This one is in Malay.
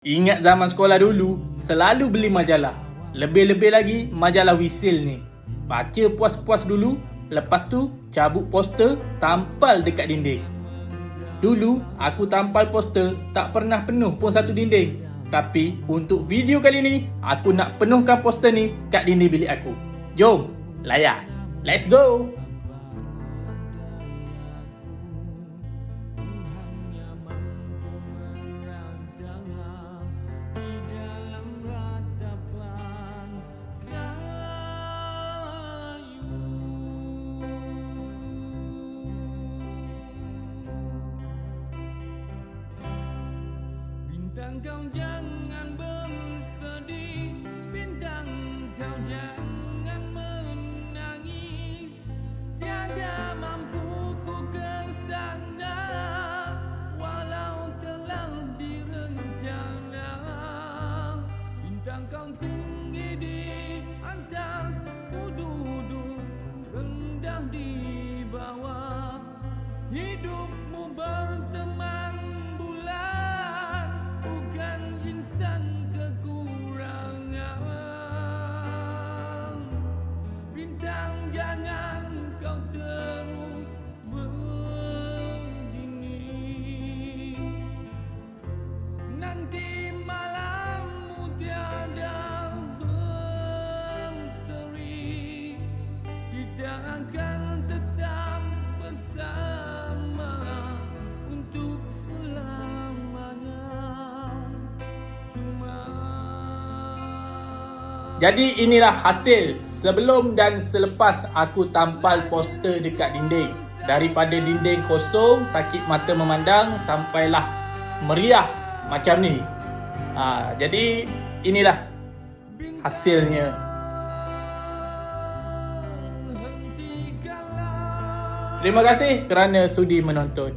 Ingat zaman sekolah dulu, selalu beli majalah. Lebih-lebih lagi majalah Wisil ni. Baca puas-puas dulu, lepas tu cabut poster, tampal dekat dinding. Dulu, aku tampal poster tak pernah penuh pun satu dinding. Tapi, untuk video kali ni, aku nak penuhkan poster ni kat dinding bilik aku. Jom, layan. Let's go! Bintang kau jangan bersedih, bintang kau jangan menangis. Tiada mampu ku ke sana, walau telah direncana. Bintang kau tinggi di atas, ku duduk rendah di bawah. Hidupmu berteman bulan, bukan insan kekurangan. Bintang jangan kau terus begini, nanti malammu tiada berseri. Kita akan tetap bersama untuk selamanya. Jadi inilah hasil sebelum dan selepas aku tampal poster dekat dinding. Daripada dinding kosong, sakit mata memandang, sampailah meriah macam ni. Jadi inilah hasilnya. Terima kasih kerana sudi menonton.